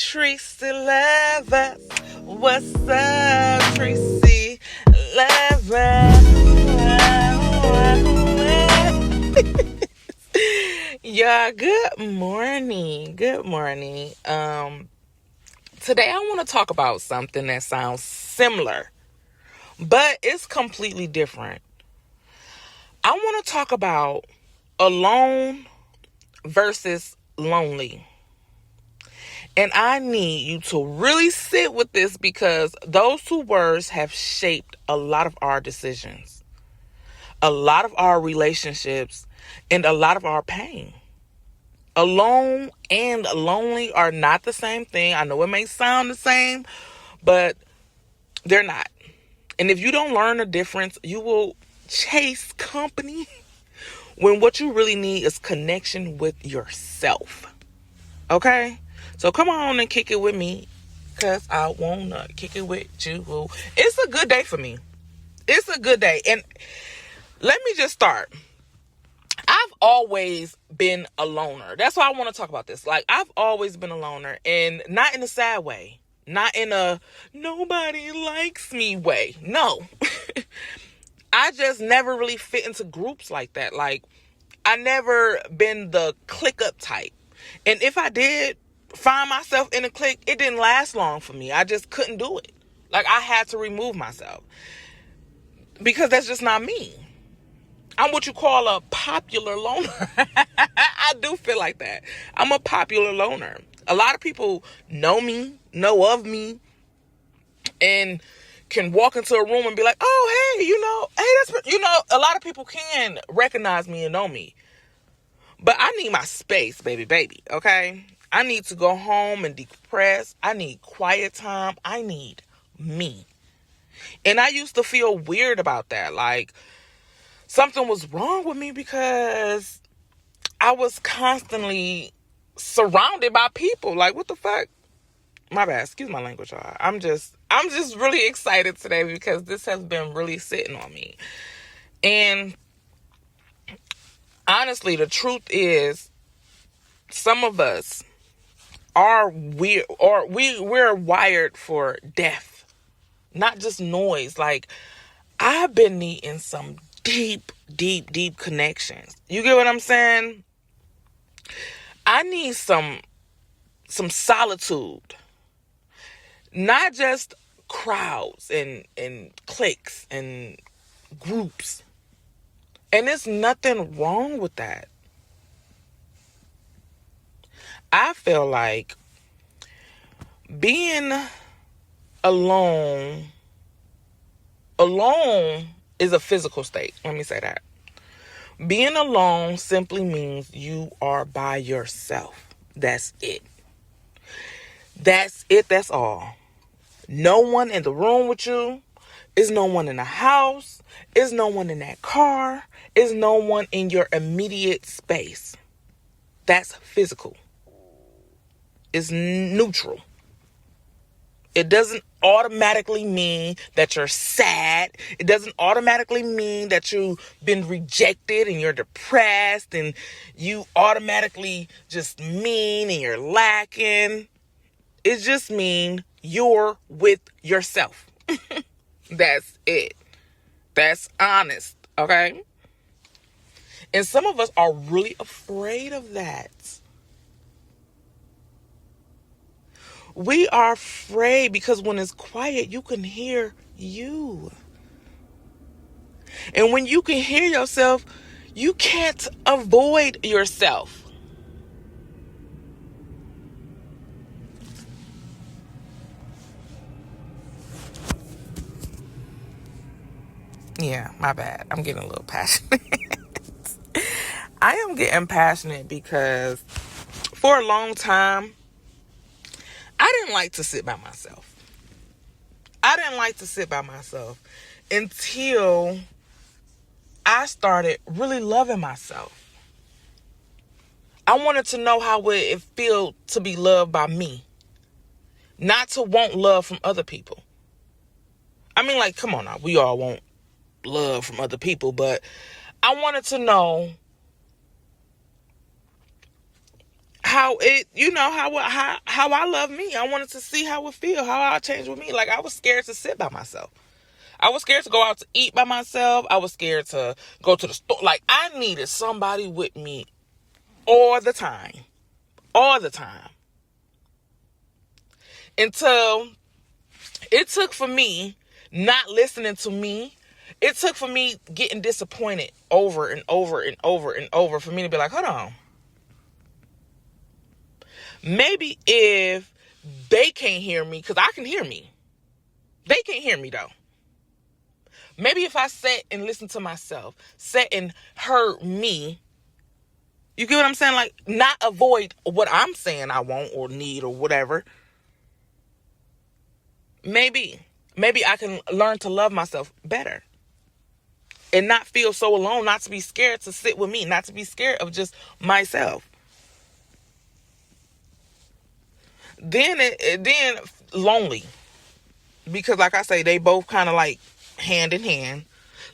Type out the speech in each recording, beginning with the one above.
Tracy Lovers. What's up, Tracy Lovers? Yeah, good morning. Good morning. Today I want to talk about something that sounds similar, but it's completely different. I want to talk about alone versus lonely. And I need you to really sit with this because those two words have shaped a lot of our decisions, a lot of our relationships, and a lot of our pain. Alone and lonely are not the same thing. I know it may sound the same, but they're not. And if you don't learn the difference, you will chase company when what you really need is connection with yourself. Okay? So come on and kick it with me, because I want to kick it with you. It's a good day for me. It's a good day. And let me just start. I've always been a loner. That's why I want to talk about this. Like, I've always been a loner, and not in a sad way. Not in a nobody likes me way. No. I just never really fit into groups like that. Like, I never been the click up type. And if I did find myself in a clique, it didn't last long for me. I just couldn't do it. Like, I had to remove myself because that's just not me. I'm what you call a popular loner. I do feel like that. I'm a popular loner. A lot of people know me, know of me, and can walk into a room and be like, oh, hey, that's, a lot of people can recognize me and know me. But I need my space, baby, okay? I need to go home and decompress. I need quiet time. I need me. And I used to feel weird about that. Like, something was wrong with me because I was constantly surrounded by people. Like, what the fuck? My bad. Excuse my language, y'all. I'm just really excited today because this has been really sitting on me. And honestly, the truth is, some of us are weird, or we're wired for depth, not just noise. Like, I've been needing some deep connections. You get what I'm saying? I need some solitude, not just crowds and cliques and groups. And there's nothing wrong with that. I feel like being alone is a physical state. Let me say that. Being alone simply means you are by yourself. That's it. That's it. That's all. No one in the room with you. Is no one in the house. Is no one in that car. Is no one in your immediate space. That's physical. It's neutral. It doesn't automatically mean that you're sad. It doesn't automatically mean that you've been rejected and you're depressed and you automatically just mean and you're lacking. It just means you're with yourself. That's it. That's honest, okay? And some of us are really afraid of that. We are afraid because when it's quiet, you can hear you. And when you can hear yourself, you can't avoid yourself. Yeah, my bad. I'm getting a little passionate. I am getting passionate because for a long time, I didn't like to sit by myself. Until I started really loving myself. I wanted to know how it felt to be loved by me. Not to want love from other people. I mean, like, come on now. We all want love from other people. But I wanted to know how it, how I love me. I wanted to see how it feel, how I change with me. Like, I was scared to sit by myself. I was scared to go out to eat by myself. I was scared to go to the store. Like, I needed somebody with me all the time. All the time. Until it took for me not listening to me. It took for me getting disappointed over and over and over and over for me to be like, hold on. Maybe if they can't hear me, because I can hear me. They can't hear me, though. Maybe if I sat and listened to myself, sat and heard me, you get what I'm saying? Like, not avoid what I'm saying I want or need or whatever. Maybe I can learn to love myself better and not feel so alone, not to be scared to sit with me, not to be scared of just myself. Then lonely, because like I say, they both kind of like hand in hand.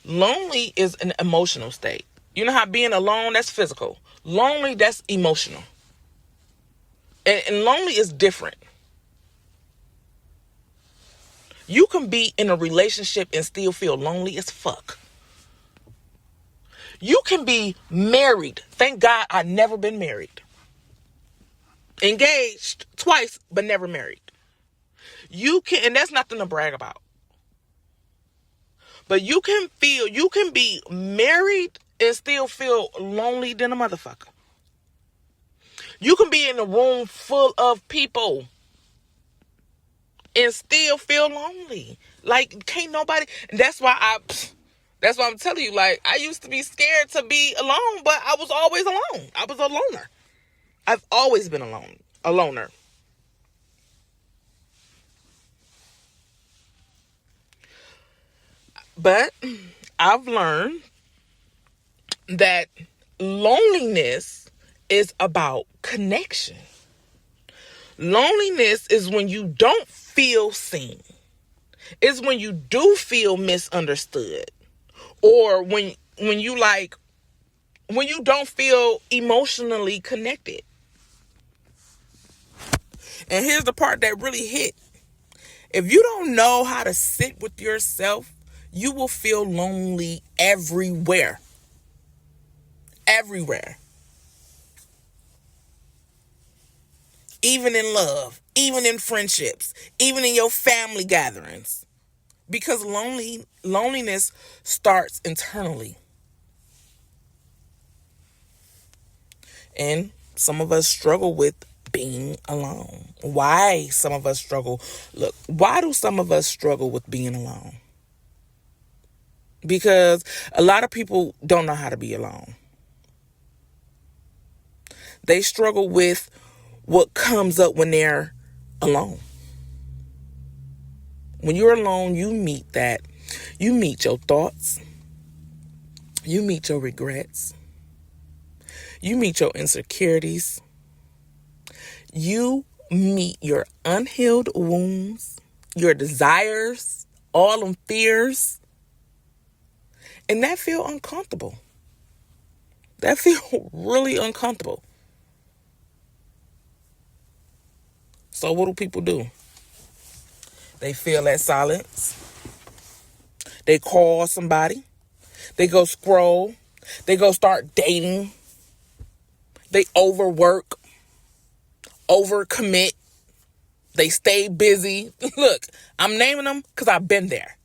Lonely is an emotional state. You know how being alone, that's physical. Lonely, that's emotional. And lonely is different. You can be in a relationship and still feel lonely as fuck. You can be married. Thank God I never been married. Engaged twice, but never married. You can, and that's nothing to brag about. But you can be married and still feel lonely than a motherfucker. You can be in a room full of people and still feel lonely. Like, can't nobody, that's why I'm telling you, like, I used to be scared to be alone, but I was always alone. I was a loner. I've always been a loner. But I've learned that loneliness is about connection. Loneliness is when you don't feel seen. It's when you do feel misunderstood. Or when you don't feel emotionally connected. And here's the part that really hit. If you don't know how to sit with yourself, you will feel lonely everywhere. Everywhere. Even in love, even in friendships, even in your family gatherings. Because loneliness starts internally. And some of us struggle with being alone. Why some of us struggle? Look, why do some of us struggle with being alone? Because a lot of people don't know how to be alone. They struggle with what comes up when they're alone. When you're alone, you meet your thoughts. You meet your regrets. You meet your insecurities. You meet your unhealed wounds, your desires, all them fears. And that feel uncomfortable. That feel really uncomfortable. So what do people do? They feel that silence. They call somebody. They go scroll. They go start dating. They overwork. Overcommit. They stay busy. Look, I'm naming them because I've been there.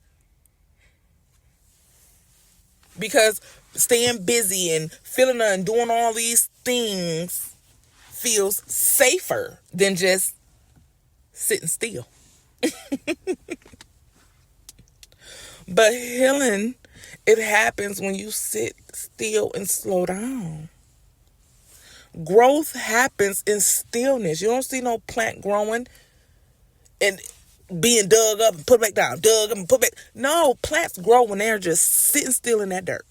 Because staying busy and feeling and doing all these things feels safer than just sitting still. But healing, it happens when you sit still and slow down. Growth happens in stillness. You don't see no plant growing and being dug up and put back down, dug up and put back. No, plants grow when they're just sitting still in that dirt.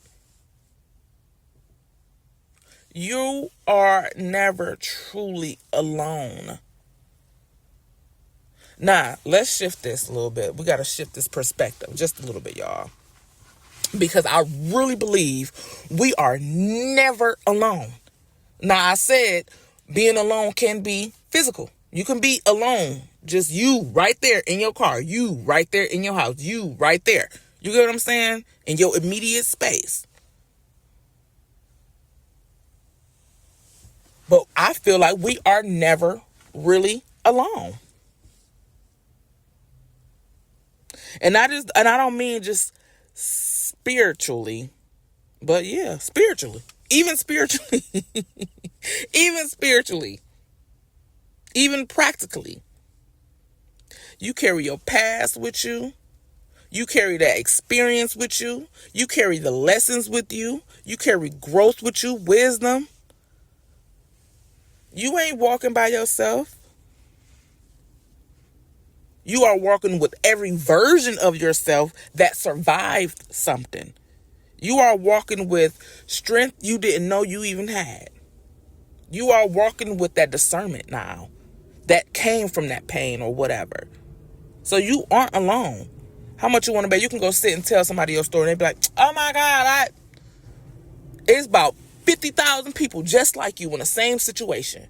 You are never truly alone. Now, let's shift this a little bit. We got to shift this perspective just a little bit, y'all. Because I really believe we are never alone. Now, I said Being alone can be physical. You can be alone. Just you right there in your car. You right there in your house. You right there. You get what I'm saying? In your immediate space. But I feel like we are never really alone. And I don't mean just spiritually, but yeah, spiritually. Even spiritually. Even spiritually. Even practically. You carry your past with you. You carry that experience with you. You carry the lessons with you. You carry growth with you, wisdom. You ain't walking by yourself. You are walking with every version of yourself that survived something. You are walking with strength you didn't know you even had. You are walking with that discernment now that came from that pain or whatever. So you aren't alone. How much you want to bet? You can go sit and tell somebody your story and they be like, oh my God, it's about 50,000 people just like you in the same situation.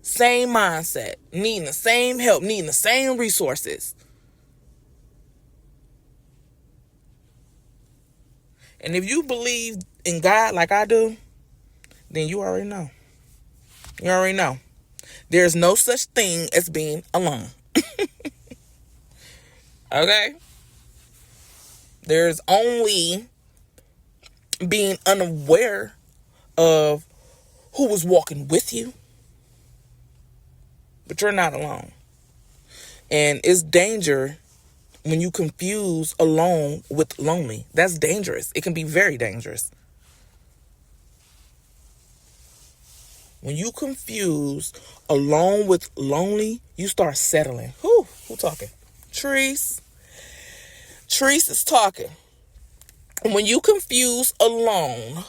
Same mindset, needing the same help, needing the same resources. And if you believe in God like I do, then you already know. You already know. There's no such thing as being alone. Okay? There's only being unaware of who was walking with you. But you're not alone. And it's danger when you confuse alone with lonely. That's dangerous. It can be very dangerous. When you confuse alone with lonely, you start settling. Who talking? Trees is talking. When you confuse alone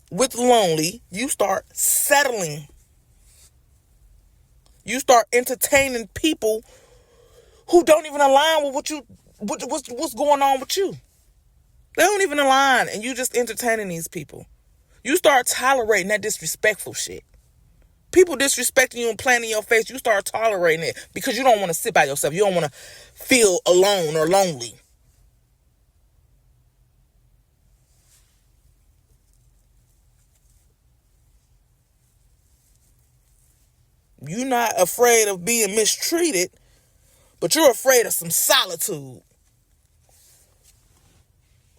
with lonely, you start settling. You start entertaining people who don't even align with what's going on with you. They don't even align, and you just entertaining these people. You start tolerating that disrespectful shit. People disrespecting you and playing in your face, you start tolerating it because you don't want to sit by yourself. You don't want to feel alone or lonely. You're not afraid of being mistreated, but you're afraid of some solitude.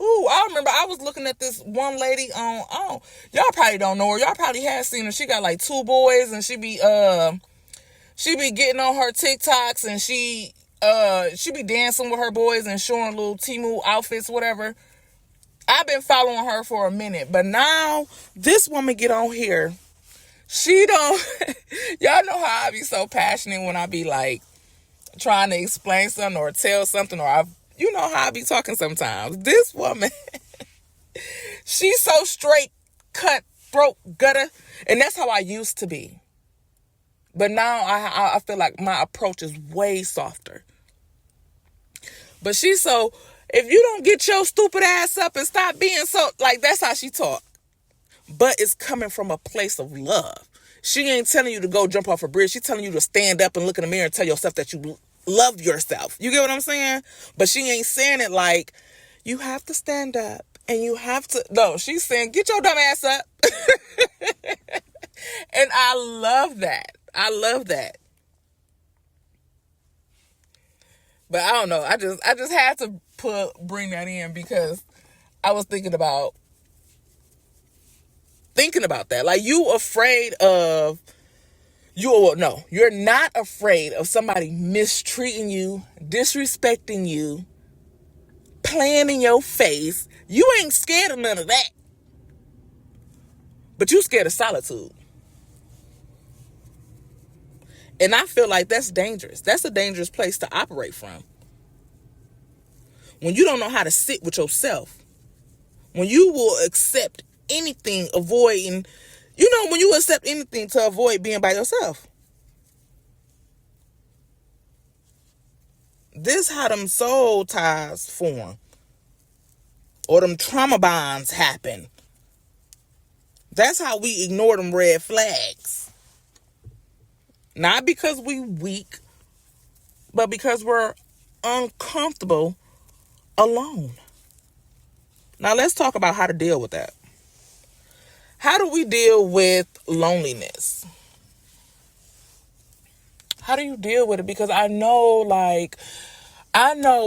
Ooh, I remember I was looking at this one lady on, y'all probably don't know her. Y'all probably have seen her. She got like 2 boys and she be getting on her TikToks and she be dancing with her boys and showing little Temu outfits, whatever. I've been following her for a minute, but now this woman get on here. She don't, y'all know how I be so passionate when I be like trying to explain something or tell something, or you know how I be talking sometimes. This woman, she's so straight, cut, throat, gutter, and that's how I used to be. But now I feel like my approach is way softer. But she's so, if you don't get your stupid ass up and stop being so, like, that's how she talk. But it's coming from a place of love. She ain't telling you to go jump off a bridge. She's telling you to stand up and look in the mirror and tell yourself that you love yourself. You get what I'm saying? But she ain't saying it like, you have to stand up and you have to. No, she's saying, get your dumb ass up. And I love that. I love that. But I don't know. I just had to bring that in because I was thinking about that. Like, you're not afraid of somebody mistreating you, disrespecting you, playing in your face. You ain't scared of none of that. But you scared of solitude. And I feel like that's dangerous. That's a dangerous place to operate from. When you don't know how to sit with yourself. When you will accept anything, when you accept anything to avoid being by yourself. This how them soul ties form. Or them trauma bonds happen. That's how we ignore them red flags. Not because we weak, but because we're uncomfortable alone. Now let's talk about how to deal with that. How do we deal with loneliness? How do you deal with it? Because I know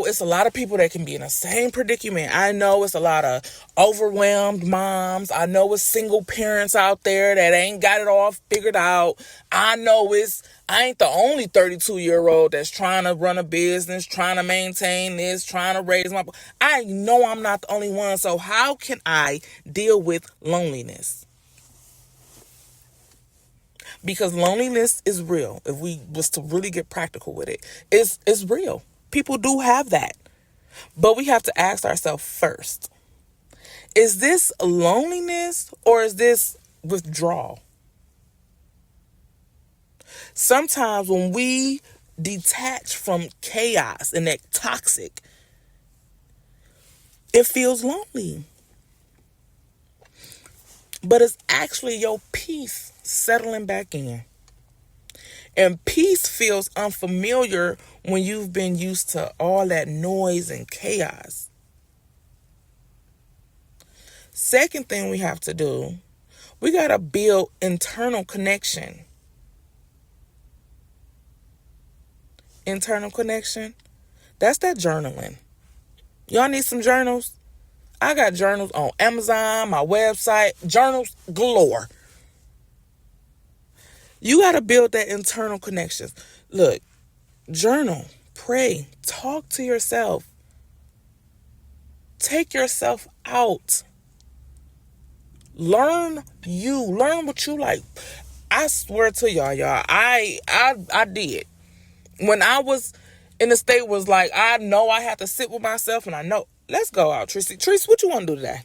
it's a lot of people that can be in the same predicament. I know it's a lot of overwhelmed moms. I know it's single parents out there that ain't got it all figured out. I ain't the only 32-year-old that's trying to run a business, trying to maintain this, trying to raise my... I know I'm not the only one. So how can I deal with loneliness? Because loneliness is real. If we was to really get practical with it, it's real. People do have that. But we have to ask ourselves first, is this loneliness or is this withdrawal? Sometimes when we detach from chaos and that toxic, it feels lonely. But it's actually your peace settling back in. And peace feels unfamiliar when you've been used to all that noise and chaos. Second thing we have to do, we got to build internal connection. Internal connection, that's that journaling. Y'all need some journals? I got journals on Amazon, my website, journals galore. You got to build that internal connection. Look, journal, pray, talk to yourself. Take yourself out. Learn what you like. I swear to y'all, I did. When I was in the state was like, I know I have to sit with myself and I know, let's go out, Tracy. Tracy, what you want to do today?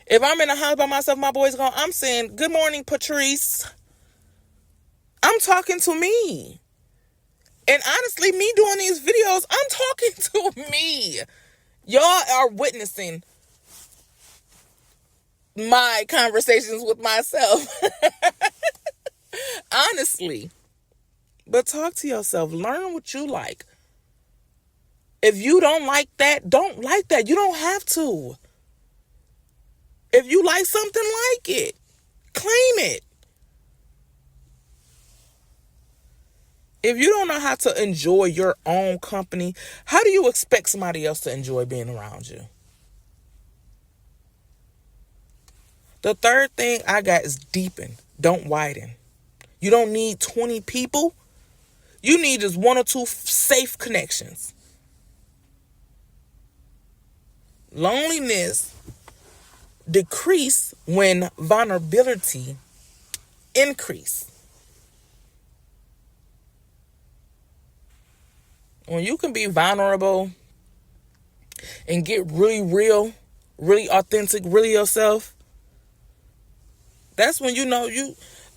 If I'm in the house by myself, my boy's gone, I'm saying, good morning, Patrice. I'm talking to me. And honestly, me doing these videos, I'm talking to me. Y'all are witnessing my conversations with myself. Honestly. But talk to yourself. Learn what you like. If you don't like that, don't like that. You don't have to. If you like something, like it. Claim it. If you don't know how to enjoy your own company, how do you expect somebody else to enjoy being around you? The third thing I got is deepen. Don't widen. You don't need 20 people. You need just one or two safe connections. Loneliness decrease when vulnerability increase. When you can be vulnerable and get really real, really authentic, really yourself, that's when you know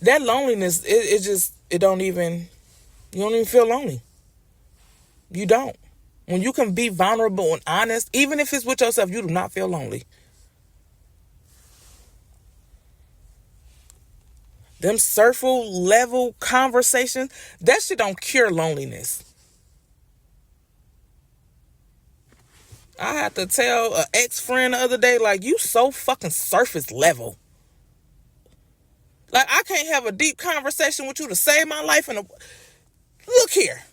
that loneliness, you don't even feel lonely. You don't. When you can be vulnerable and honest, even if it's with yourself, you do not feel lonely. Them surface level conversations, that shit don't cure loneliness. I had to tell an ex-friend the other day, like, you so fucking surface level. Like, I can't have a deep conversation with you to save my life. Look here.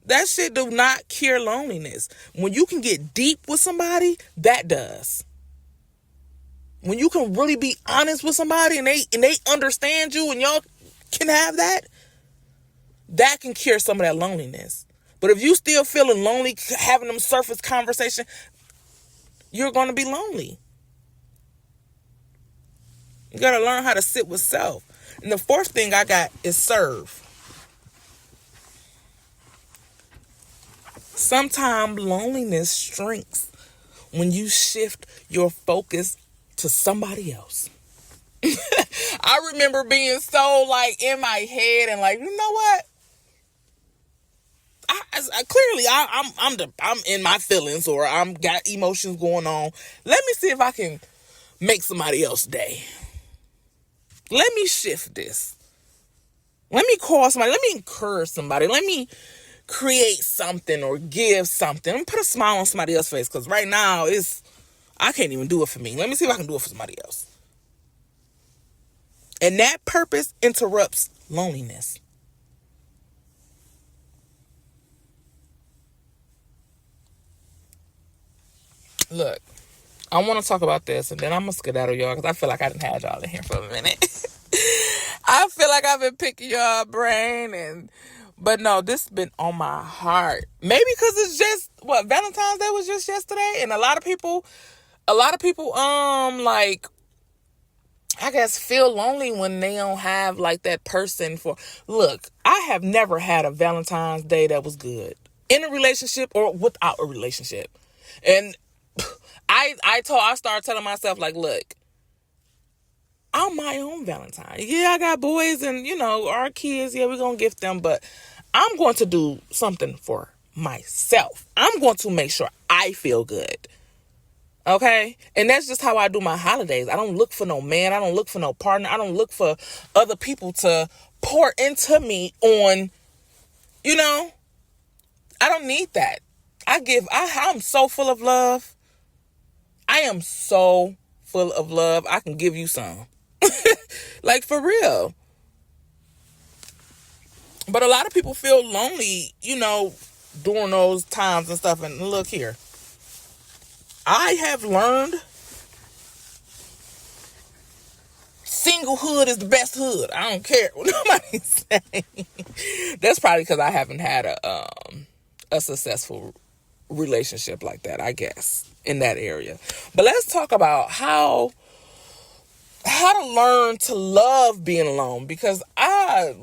That shit do not cure loneliness. When you can get deep with somebody, that does. When you can really be honest with somebody and they understand you and y'all can have that, that can cure some of that loneliness. But if you still feeling lonely, having them surface conversation, you're going to be lonely. You got to learn how to sit with self. And the fourth thing I got is serve. Sometimes loneliness shrinks when you shift your focus to somebody else. I remember being so like in my head and like, you know what? I'm in my feelings or I'm got emotions going on. Let me see if I can make somebody else's day. Let me shift this. Let me call somebody. Let me encourage somebody. Let me create something or give something. Let me put a smile on somebody else's face, because right now I can't even do it for me. Let me see if I can do it for somebody else. And that purpose interrupts loneliness. Look, I want to talk about this, and then I'm going to skedaddle y'all, because I feel like I didn't have y'all in here for a minute. I feel like I've been picking y'all brain, but no, this has been on my heart. Maybe because it's just, Valentine's Day was just yesterday, and a lot of people, like, I guess feel lonely when they don't have, like, that person for... Look, I have never had a Valentine's Day that was good. In a relationship or without a relationship. And I started telling myself, like, look, I'm my own Valentine. Yeah, I got boys and, our kids. Yeah, we're going to gift them. But I'm going to do something for myself. I'm going to make sure I feel good. Okay? And that's just how I do my holidays. I don't look for no man. I don't look for no partner. I don't look for other people to pour into me on, I don't need that. I'm so full of love. I am so full of love. I can give you some. Like, for real. But a lot of people feel lonely, during those times and stuff. And look here. I have learned singlehood is the best hood. I don't care what nobody's saying. That's probably because I haven't had a successful relationship like that, I guess, in that area. But let's talk about how to learn to love being alone, because I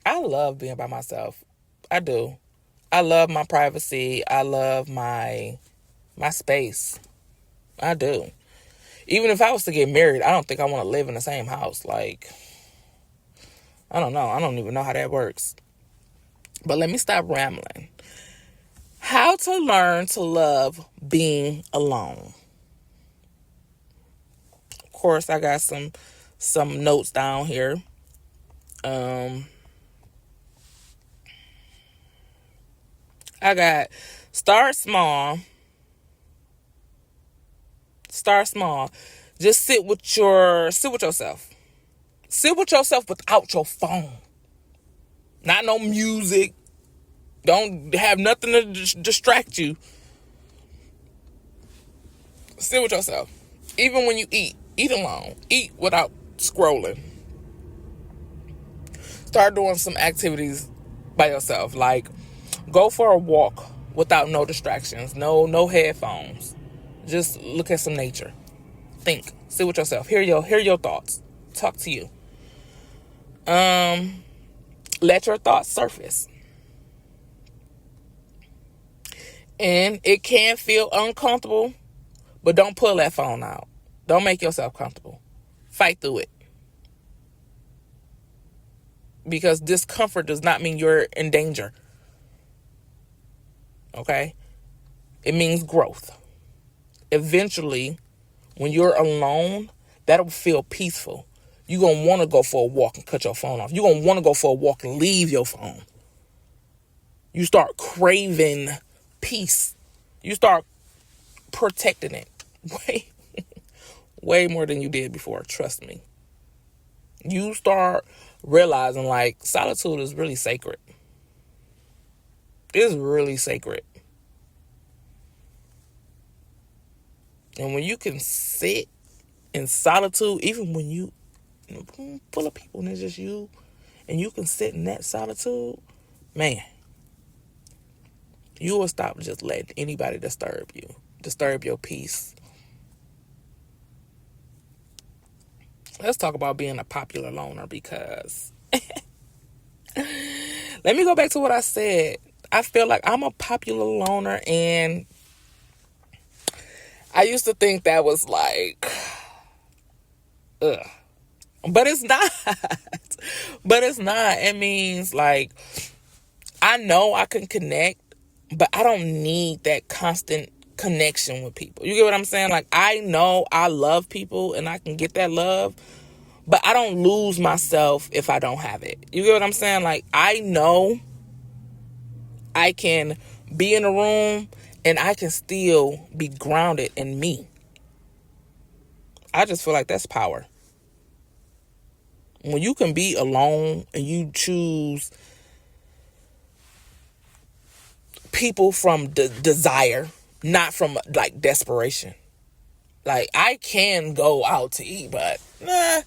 love being by myself. I do. I love my privacy. I love my space. I do. Even if I was to get married, I don't think I want to live in the same house. Like, I don't know. I don't even know how that works. But let me stop rambling. How to learn to love being alone. Of course, I got some notes down here. I got start small. Start small. Just sit with yourself. Sit with yourself without your phone. Not no music. Don't have nothing to distract you. Sit with yourself. Even when you eat alone. Eat without scrolling. Start doing some activities by yourself. Like, go for a walk without no distractions. No headphones. Just look at some nature. Think. Sit with yourself. Hear your thoughts. Talk to you. Let your thoughts surface. And it can feel uncomfortable, but don't pull that phone out. Don't make yourself comfortable. Fight through it. Because discomfort does not mean you're in danger. Okay? It means growth. Eventually, when you're alone, that'll feel peaceful. You're going to want to go for a walk and cut your phone off. You're going to want to go for a walk and leave your phone. You start craving peace. You start protecting it way more than you did before. Trust me. You start realizing, like, solitude is really sacred. It's really sacred. And when you can sit in solitude, even when you full of people and it's just you, and you can sit in that solitude, man, you will stop just letting anybody disturb your peace. Let's talk about being a popular loner, because let me go back to what I said. I feel like I'm a popular loner, and I used to think that was like, ugh. But it's not. It means, like, I know I can connect, but I don't need that constant connection with people. You get what I'm saying? Like, I know I love people and I can get that love, but I don't lose myself if I don't have it. You get what I'm saying? Like, I know I can be in a room and I can still be grounded in me. I just feel like that's power. When you can be alone and you choose people from desire, not from like desperation. Like, I can go out to eat, but I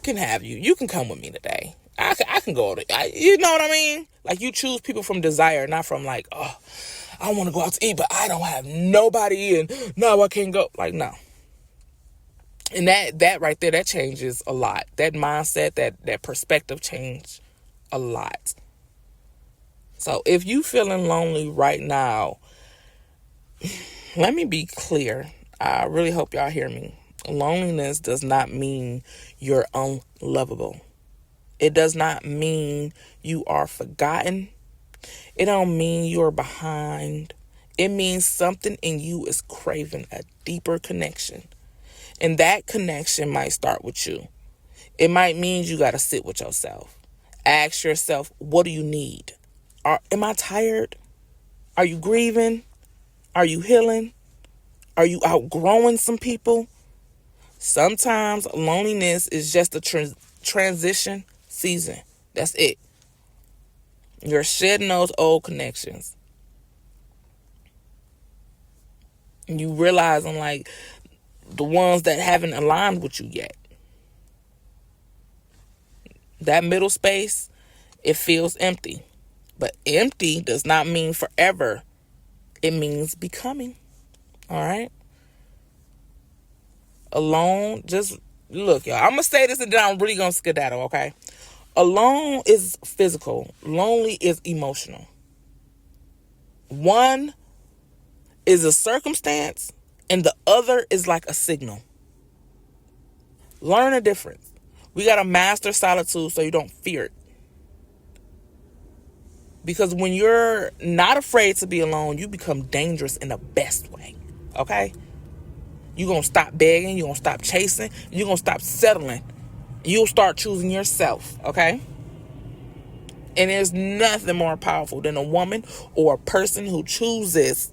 can have you. You can come with me today. I can go to, you know what I mean? Like, you choose people from desire, not from like, oh, I want to go out to eat, but I don't have nobody and no, I can't go. Like, no. And that right there, that changes a lot. That mindset, that perspective change a lot. So if you feeling lonely right now, let me be clear. I really hope y'all hear me. Loneliness does not mean you're unlovable. It does not mean you are forgotten. It don't mean you're behind. It means something in you is craving a deeper connection. And that connection might start with you. It might mean you got to sit with yourself. Ask yourself, what do you need? Am I tired? Are you grieving? Are you healing? Are you outgrowing some people? Sometimes loneliness is just a transition season. That's it. You're shedding those old connections. And you realizing, like, the ones that haven't aligned with you yet. That middle space, it feels empty. But empty does not mean forever. It means becoming. All right? Alone, just look, y'all. I'm going to say this and then I'm really going to skedaddle, okay? Alone is physical. Lonely is emotional. One is a circumstance and the other is like a signal. Learn the difference. We got to master solitude so you don't fear it. Because when you're not afraid to be alone, you become dangerous in the best way. Okay? You're going to stop begging. You're going to stop chasing. You're going to stop settling. You'll start choosing yourself. Okay? And there's nothing more powerful than a woman or a person who chooses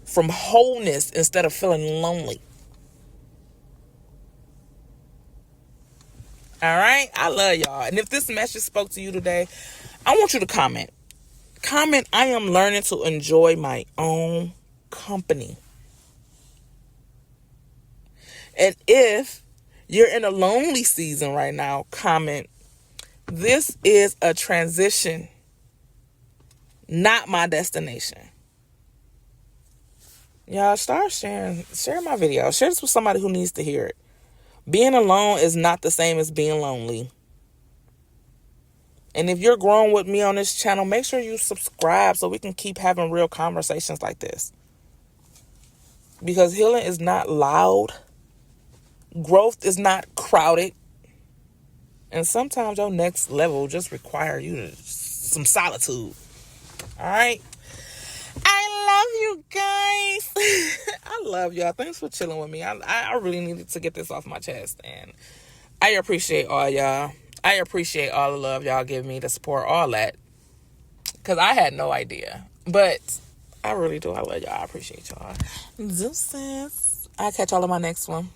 from wholeness instead of feeling lonely. All right? I love y'all. And if this message spoke to you today, I want you to comment. Comment, I am learning to enjoy my own company. And if you're in a lonely season right now, comment, this is a transition, not my destination. Y'all start sharing. Share my video. Share this with somebody who needs to hear it. Being alone is not the same as being lonely. And if you're growing with me on this channel, make sure you subscribe so we can keep having real conversations like this. Because healing is not loud. Growth is not crowded. And sometimes your next level just require you to some solitude. All right? I love you guys. I love y'all. Thanks for chilling with me. I really needed to get this off my chest. And I appreciate all y'all. I appreciate all the love y'all give me, the support, all that. Because I had no idea. But I really do. I love y'all. I appreciate y'all. Deuces. I'll catch y'all in my next one.